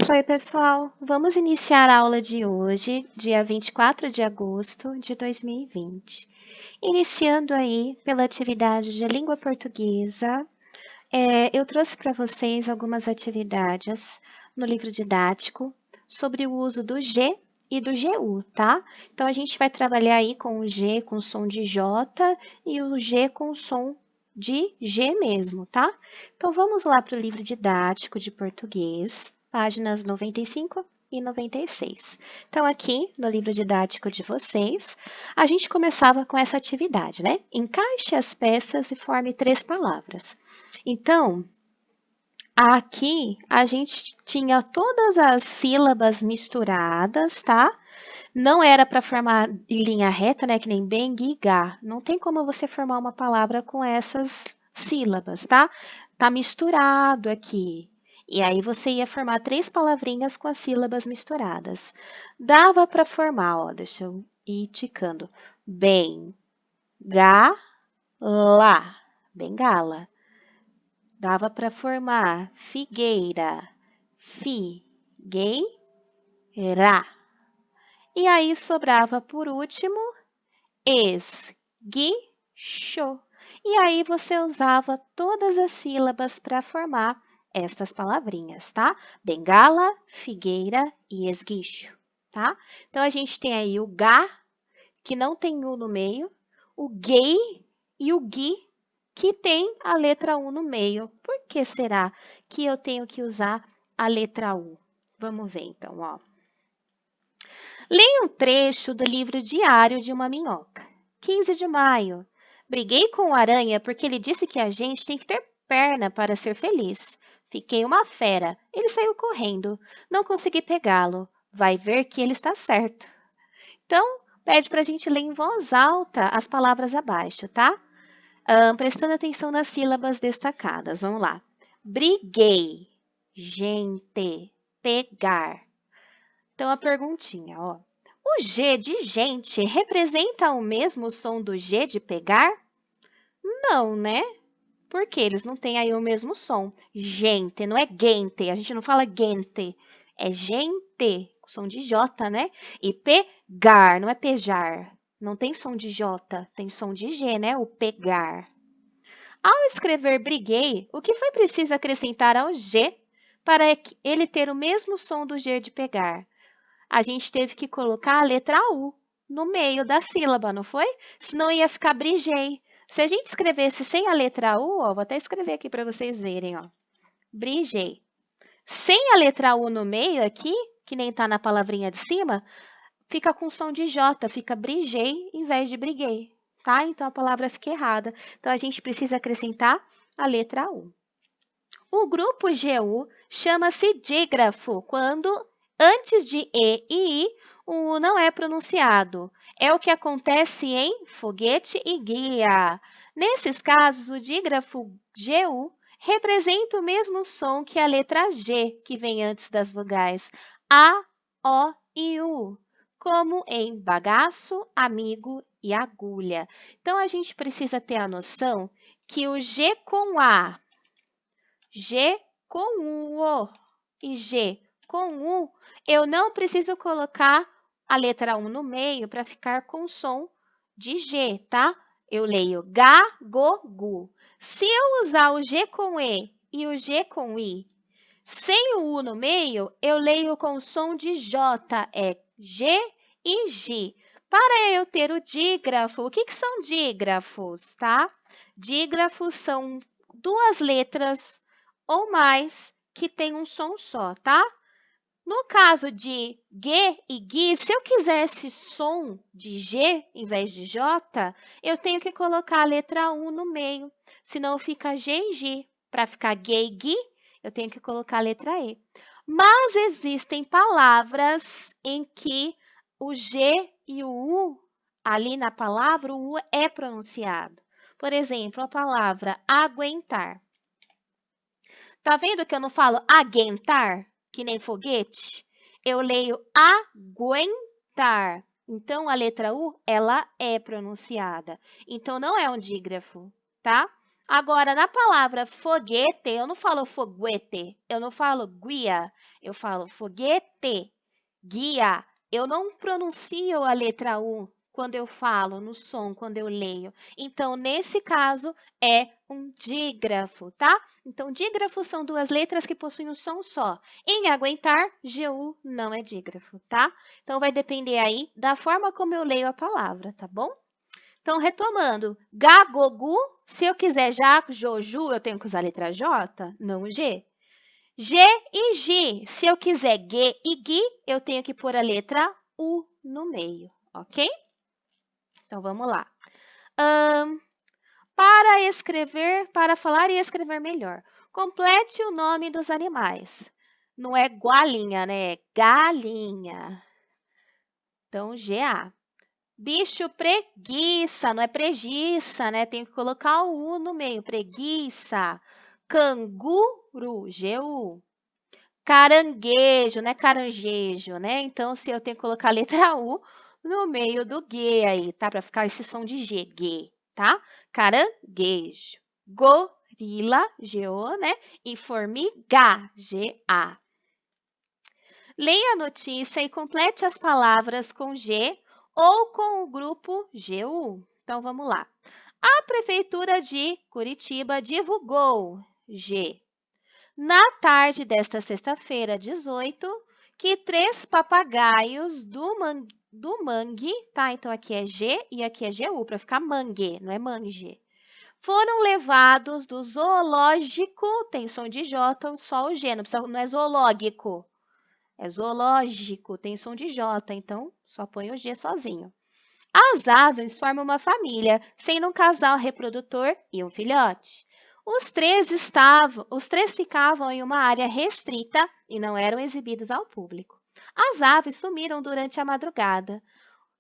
Oi, pessoal! Vamos iniciar a aula de hoje, dia 24 de agosto de 2020. Iniciando aí pela atividade de língua portuguesa, eu trouxe para vocês algumas atividades no livro didático sobre o uso do G e do GU, tá? Então, a gente vai trabalhar aí com o G com som de J e o G com som de G mesmo, tá? Então, vamos lá para o livro didático de português, páginas 95 e 96. Então, aqui no livro didático de vocês, a gente começava com essa atividade, né? Encaixe as peças e forme 3 palavras. Então, aqui a gente tinha todas as sílabas misturadas, tá? Não era para formar em linha reta, né? Que nem bem, gui, gá. Não tem como você formar uma palavra com essas sílabas, tá? Tá misturado aqui. E aí você ia formar 3 palavrinhas com as sílabas misturadas. Dava para formar, ó, deixa eu ir ticando. Bem, gá, lá, bengala. Dava para formar figueira, figueira. E aí sobrava por último esguichou. E aí você usava todas as sílabas para formar essas palavrinhas, tá? Bengala, figueira e esguicho, tá? Então a gente tem aí o gá, que não tem U no meio, o gay e o gui, que tem a letra U no meio. Por que será que eu tenho que usar a letra U? Vamos ver então, ó. Leia um trecho do livro Diário de uma Minhoca. 15 de maio. Briguei com o aranha porque ele disse que a gente tem que ter perna para ser feliz. Fiquei uma fera. Ele saiu correndo. Não consegui pegá-lo. Vai ver que ele está certo. Então, pede para a gente ler em voz alta as palavras abaixo, tá? Prestando atenção nas sílabas destacadas. Vamos lá. Briguei. Gente. Pegar. Então, a perguntinha, ó. O G de gente representa o mesmo som do G de pegar? Não, né? Porque eles não têm aí o mesmo som. Gente, não é gente. A gente não fala gente. É gente, som de J, né? E pegar, não é pejar. Não tem som de J, tem som de G, né? O pegar. Ao escrever briguei, o que foi preciso acrescentar ao G para ele ter o mesmo som do G de pegar? A gente teve que colocar a letra U no meio da sílaba, não foi? Senão ia ficar brigei. Se a gente escrevesse sem a letra U, ó, vou até escrever aqui para vocês verem, ó. Brigei. Sem a letra U no meio aqui, que nem está na palavrinha de cima, fica com som de J, fica brigei em vez de briguei, tá? Então a palavra fica errada. Então a gente precisa acrescentar a letra U. O grupo GU chama-se dígrafo quando antes de E e I o U não é pronunciado. É o que acontece em foguete e guia. Nesses casos, o dígrafo GU representa o mesmo som que a letra G, que vem antes das vogais A, O e U, como em bagaço, amigo e agulha. Então, a gente precisa ter a noção que o G com A, G com U e G com U, eu não preciso colocar a letra U no meio para ficar com som de G, tá? Eu leio ga, go, gu. Se eu usar o G com E o G com I, sem o U no meio, eu leio com som de J, é G e G. Para eu ter o dígrafo, o que são dígrafos, tá? Dígrafos são duas letras ou mais que têm um som só, tá? No caso de G e GI, se eu quisesse som de G em vez de J, eu tenho que colocar a letra U no meio, senão fica G e G. Para ficar G e GI, eu tenho que colocar a letra E. Mas existem palavras em que o G e o U, ali na palavra, o U é pronunciado. Por exemplo, a palavra aguentar. Tá vendo que eu não falo aguentar, que nem foguete? Eu leio aguentar. Então, a letra U, ela é pronunciada. Então, não é um dígrafo, tá? Agora, na palavra foguete, eu não falo foguete, eu não falo guia, eu falo foguete, guia. Eu não pronuncio a letra U quando eu falo, no som, quando eu leio. Então, nesse caso, é um dígrafo, tá? Então, dígrafos são duas letras que possuem um som só. Em aguentar, GU não é dígrafo, tá? Então, vai depender aí da forma como eu leio a palavra, tá bom? Então, retomando, gagogu, se eu quiser já joju, eu tenho que usar a letra J, não G. G e G, se eu quiser G e Gui, eu tenho que pôr a letra U no meio, ok? Então, vamos lá. Para escrever, para falar e escrever melhor, complete o nome dos animais. Não é gualinha, né? É galinha. Então, GA. Bicho preguiça, não é preguiça, né? Tem que colocar o U no meio, preguiça. Canguru, GU. Caranguejo, não é caranguejo, né? Então, se eu tenho que colocar a letra U no meio do G aí, tá? Para ficar esse som de G, G, tá? Caranguejo. Gorila, G-O, né? E formiga, G-A. Leia a notícia e complete as palavras com G ou com o grupo GU. Então, vamos lá. A Prefeitura de Curitiba divulgou, G, na tarde desta sexta-feira, 18, que 3 papagaios do mangue, tá? Então, aqui é G e aqui é GU, para ficar mangue, não é mangue. Foram levados do zoológico, tem som de J, só o G, não é zoológico. É zoológico, tem som de J, então só põe o G sozinho. As aves formam uma família, sendo um casal reprodutor e um filhote. Os três ficavam em uma área restrita e não eram exibidos ao público. As aves sumiram durante a madrugada.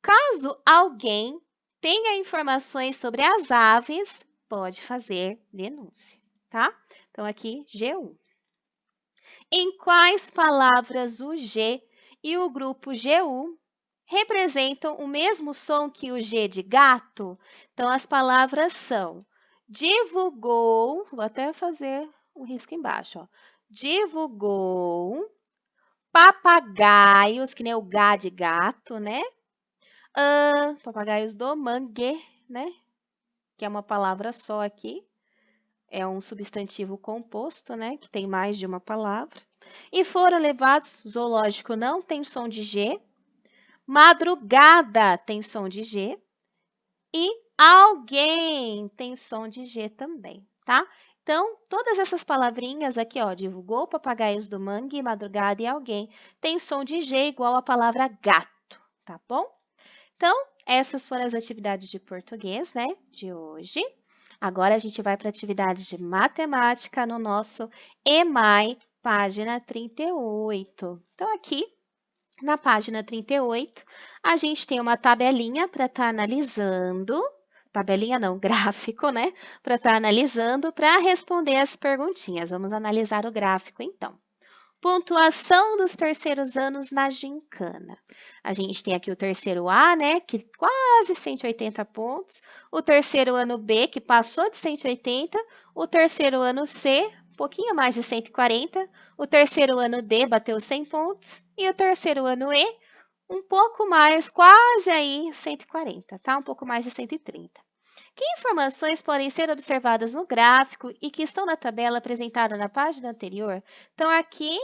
Caso alguém tenha informações sobre as aves, pode fazer denúncia, tá? Então, aqui, G1. Em quais palavras o G e o grupo GU representam o mesmo som que o G de gato? Então, as palavras são divulgou, vou até fazer um risco embaixo, ó. Divulgou, papagaios, que nem o G de gato, né? Papagaios do mangue, né? Que é uma palavra só aqui. É um substantivo composto, né? Que tem mais de uma palavra. E foram levados, zoológico não tem som de G, madrugada tem som de G e alguém tem som de G também, tá? Então, todas essas palavrinhas aqui, ó, divulgou, papagaios do mangue, madrugada e alguém, tem som de G igual a palavra gato, tá bom? Então, essas foram as atividades de português, né, de hoje. Agora a gente vai para a atividade de matemática no nosso EMAI, página 38. Então, aqui na página 38, a gente tem uma tabelinha para estar analisando. Tabelinha não, gráfico, né? Para estar analisando, para responder as perguntinhas. Vamos analisar o gráfico, então. Pontuação dos terceiros anos na gincana. A gente tem aqui o terceiro A, né, que quase 180 pontos. O terceiro ano B, que passou de 180. O terceiro ano C, um pouquinho mais de 140. O terceiro ano D bateu 100 pontos. E o terceiro ano E, um pouco mais, quase aí 140, tá? Um pouco mais de 130. Que informações podem ser observadas no gráfico e que estão na tabela apresentada na página anterior? Então, aqui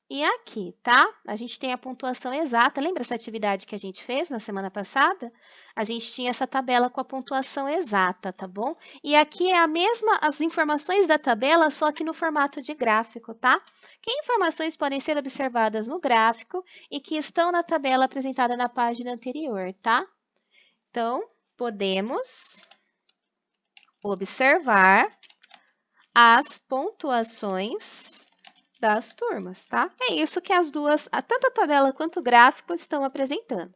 e aqui, tá? A gente tem a pontuação exata. Lembra essa atividade que a gente fez na semana passada? A gente tinha essa tabela com a pontuação exata, tá bom? E aqui é a mesma, as informações da tabela, só que no formato de gráfico, tá? Que informações podem ser observadas no gráfico e que estão na tabela apresentada na página anterior, tá? Então, podemos observar as pontuações das turmas, tá? É isso que as duas, tanto a tabela quanto o gráfico, estão apresentando.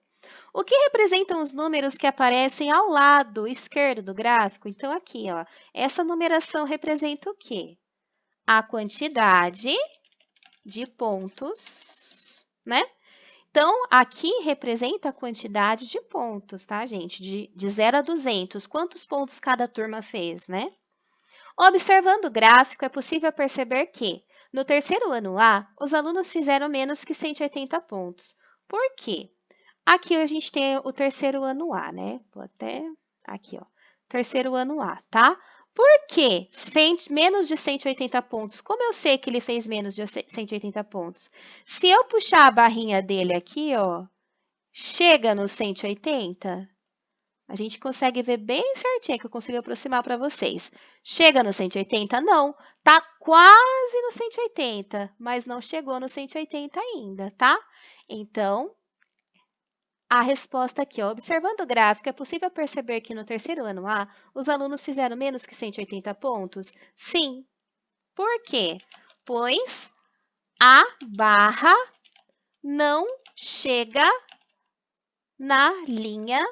O que representam os números que aparecem ao lado esquerdo do gráfico? Então, aqui, ó, essa numeração representa o quê? A quantidade de pontos, né? Então, aqui representa a quantidade de pontos, tá, gente? De 0 a 200. Quantos pontos cada turma fez, né? Observando o gráfico, é possível perceber que, no terceiro ano A, os alunos fizeram menos que 180 pontos. Por quê? Aqui a gente tem o terceiro ano A, né? Vou até aqui, ó. Terceiro ano A, tá? Por que menos de 180 pontos? Como eu sei que ele fez menos de 180 pontos? Se eu puxar a barrinha dele aqui, ó, chega no 180? A gente consegue ver bem certinho, que eu consigo aproximar para vocês. Chega no 180? Não. Tá quase no 180, mas não chegou no 180 ainda, tá? Então, a resposta aqui, ó, observando o gráfico, é possível perceber que no terceiro ano A, os alunos fizeram menos que 180 pontos? Sim. Por quê? Pois a barra não chega na linha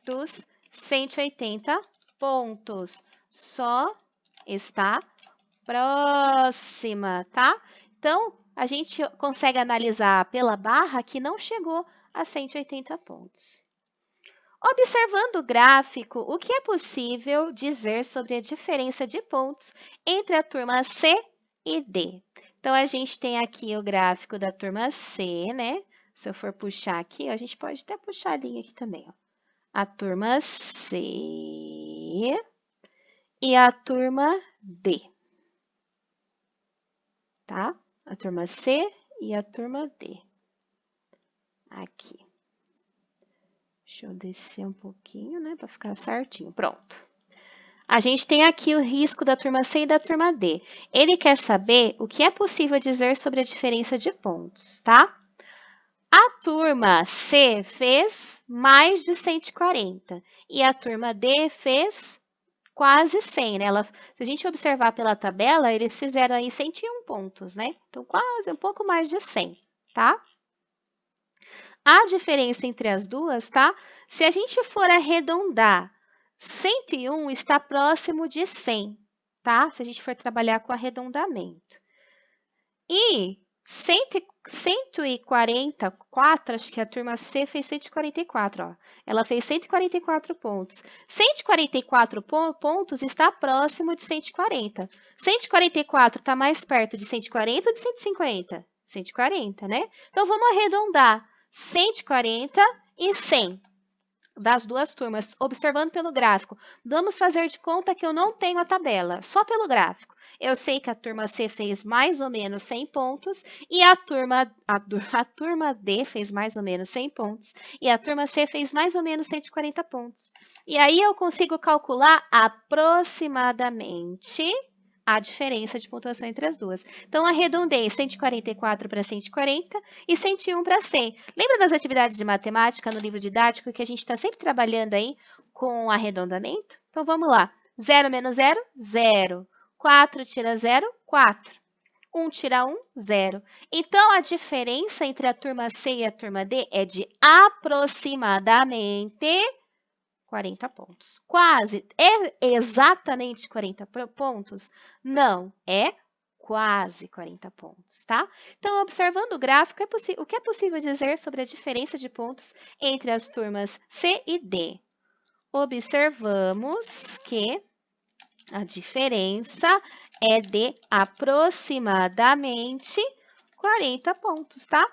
dos 180 pontos. Só está próxima, tá? Então, a gente consegue analisar pela barra que não chegou a 180 pontos. Observando o gráfico, o que é possível dizer sobre a diferença de pontos entre a turma C e D? Então, a gente tem aqui o gráfico da turma C, né? Se eu for puxar aqui, a gente pode até puxar a linha aqui também, ó. A turma C e a turma D, tá? A turma C e a turma D. Aqui. Deixa eu descer um pouquinho, né, para ficar certinho. Pronto. A gente tem aqui o risco da turma C e da turma D. Ele quer saber o que é possível dizer sobre a diferença de pontos, tá? A turma C fez mais de 140 e a turma D fez quase 100, né? Se a gente observar pela tabela, eles fizeram aí 101 pontos, né? Então, quase um pouco mais de 100, tá? A diferença entre as duas, tá? Se a gente for arredondar, 101 está próximo de 100, tá? Se a gente for trabalhar com arredondamento. E 144, acho que a turma C fez 144, ó. Ela fez 144 pontos. 144 pontos está próximo de 140. 144 está mais perto de 140 ou de 150? 140, né? Então, vamos arredondar. 140 e 100 das duas turmas, observando pelo gráfico. Vamos fazer de conta que eu não tenho a tabela, só pelo gráfico. Eu sei que a turma C fez mais ou menos 100 pontos e a turma D fez mais ou menos 100 pontos e a turma C fez mais ou menos 140 pontos. E aí eu consigo calcular aproximadamente a diferença de pontuação entre as duas. Então, arredondei 144 para 140 e 101 para 100. Lembra das atividades de matemática no livro didático que a gente está sempre trabalhando aí com arredondamento? Então, vamos lá. 0 menos 0, 0. 4 tira 0, 4. 1 tira 1, 0. Então, a diferença entre a turma C e a turma D é de aproximadamente 40 pontos. Quase. É exatamente 40 pontos? Não, é quase 40 pontos, tá? Então, observando o gráfico, o que é possível dizer sobre a diferença de pontos entre as turmas C e D? Observamos que a diferença é de aproximadamente 40 pontos, tá?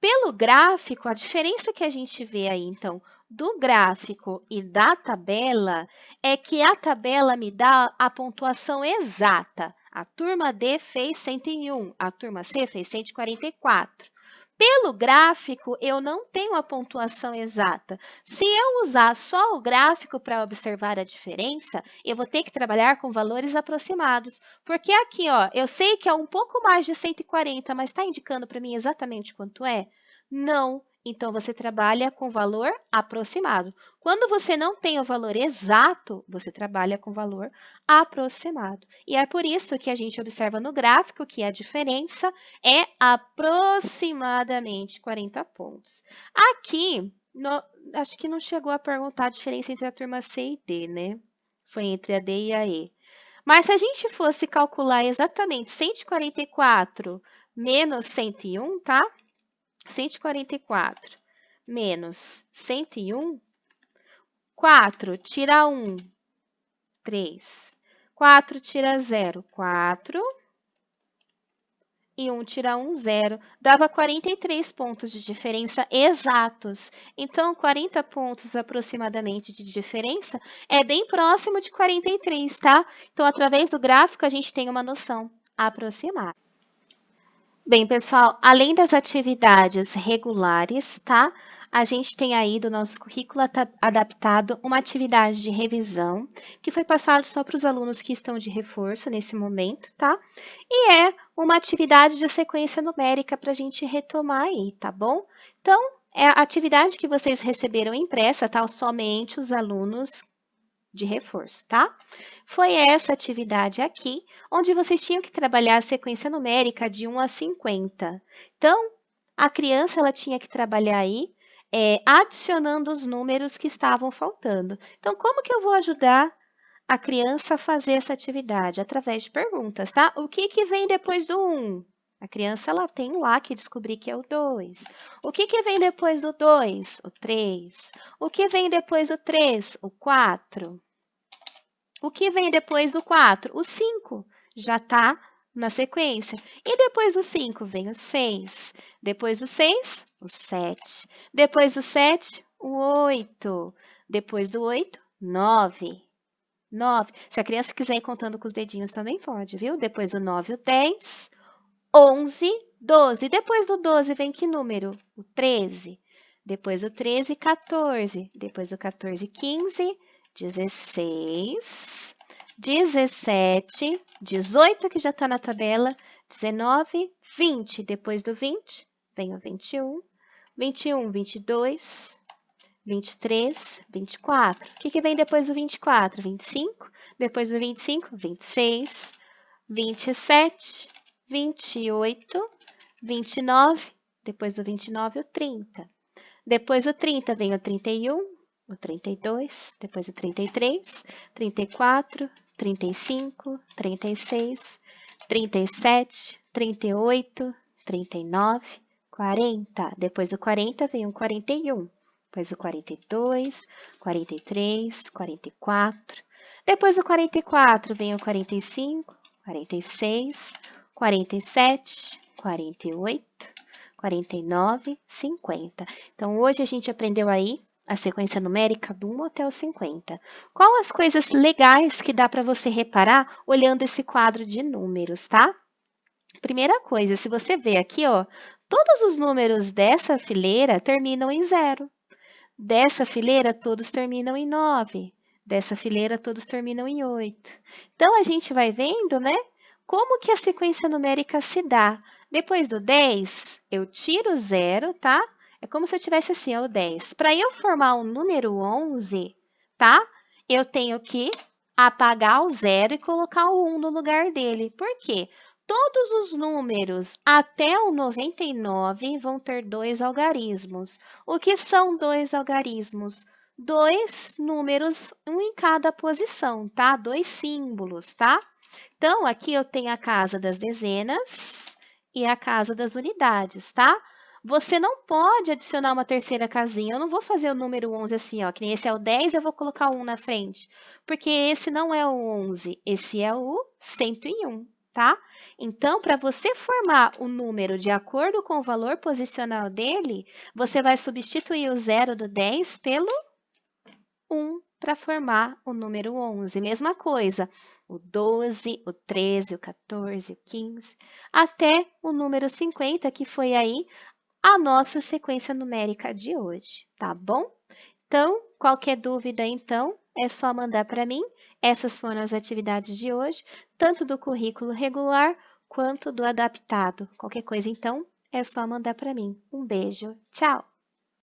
Pelo gráfico, a diferença que a gente vê aí, então, do gráfico e da tabela é que a tabela me dá a pontuação exata. A turma D fez 101, a turma C fez 144. Pelo gráfico, eu não tenho a pontuação exata. Se eu usar só o gráfico para observar a diferença, eu vou ter que trabalhar com valores aproximados. Porque aqui, ó, eu sei que é um pouco mais de 140, mas está indicando para mim exatamente quanto é? Não. Então, você trabalha com valor aproximado. Quando você não tem o valor exato, você trabalha com valor aproximado. E é por isso que a gente observa no gráfico que a diferença é aproximadamente 40 pontos. Aqui, acho que não chegou a perguntar a diferença entre a turma C e D, né? Foi entre a D e a E. Mas se a gente fosse calcular exatamente 144 menos 101, tá? 144 menos 101, 4 tira 1, 3. 4 tira 0, 4. E 1 tira 1, 0. Dava 43 pontos de diferença exatos. Então, 40 pontos aproximadamente de diferença é bem próximo de 43, tá? Então, através do gráfico, a gente tem uma noção aproximada. Bem, pessoal, além das atividades regulares, tá? A gente tem aí do nosso currículo adaptado uma atividade de revisão, que foi passado só para os alunos que estão de reforço nesse momento, tá? E é uma atividade de sequência numérica para a gente retomar aí, tá bom? Então, é a atividade que vocês receberam impressa, tá? Somente os alunos de reforço, tá? Foi essa atividade aqui, onde vocês tinham que trabalhar a sequência numérica de 1 a 50. Então, a criança ela tinha que trabalhar aí, adicionando os números que estavam faltando. Então, como que eu vou ajudar a criança a fazer essa atividade? Através de perguntas, tá? O que que vem depois do 1? A criança ela tem lá que descobrir que é o 2. O que que vem depois do 2? O 3. O que vem depois do 3? O 4. O que vem depois do 4? O 5. Já está na sequência. E depois do 5 vem o 6. Depois do 6, o 7. Depois do 7, o 8. Depois do 8, 9. 9. Se a criança quiser ir contando com os dedinhos também pode, viu? Depois do 9, o 10. 11, 12. Depois do 12 vem que número? O 13. Depois do 13, 14. Depois do 14, 15, 16, 17, 18 que já está na tabela, 19, 20. Depois do 20 vem o 21, 21, 22, 23, 24. O que vem depois do 24? 25. Depois do 25, 26, 27, 28, 29, depois do 29, o 30. Depois do 30 vem o 31, o 32, depois o 33, 34, 35, 36, 37, 38, 39, 40. Depois do 40 vem o 41, depois o 42, 43, 44. Depois do 44 vem o 45, 46, 47, 48, 49, 50. Então, hoje a gente aprendeu aí a sequência numérica do 1 até o 50. Qual as coisas legais que dá para você reparar olhando esse quadro de números, tá? Primeira coisa, se você vê aqui, ó, todos os números dessa fileira terminam em 0. Dessa fileira, todos terminam em 9. Dessa fileira, todos terminam em 8. Então, a gente vai vendo, né, como que a sequência numérica se dá. Depois do 10, eu tiro 0, tá? É como se eu tivesse assim, ó, o 10. Para eu formar o número 11, tá? Eu tenho que apagar o 0 e colocar o 1 no lugar dele. Por quê? Todos os números até o 99 vão ter 2 algarismos. O que são 2 algarismos? 2 números, um em cada posição, tá? 2 símbolos, tá? Então, aqui eu tenho a casa das dezenas e a casa das unidades, tá? Você não pode adicionar uma terceira casinha. Eu não vou fazer o número 11 assim, ó, que nem esse é o 10, eu vou colocar o 1 na frente, porque esse não é o 11, esse é o 101, tá? Então, para você formar o número de acordo com o valor posicional dele, você vai substituir o 0 do 10 pelo 1 para formar o número 11. Mesma coisa, o 12, o 13, o 14, o 15, até o número 50, que foi aí a nossa sequência numérica de hoje, tá bom? Então, qualquer dúvida, então, é só mandar para mim. Essas foram as atividades de hoje, tanto do currículo regular quanto do adaptado. Qualquer coisa, então, é só mandar para mim. Um beijo, tchau!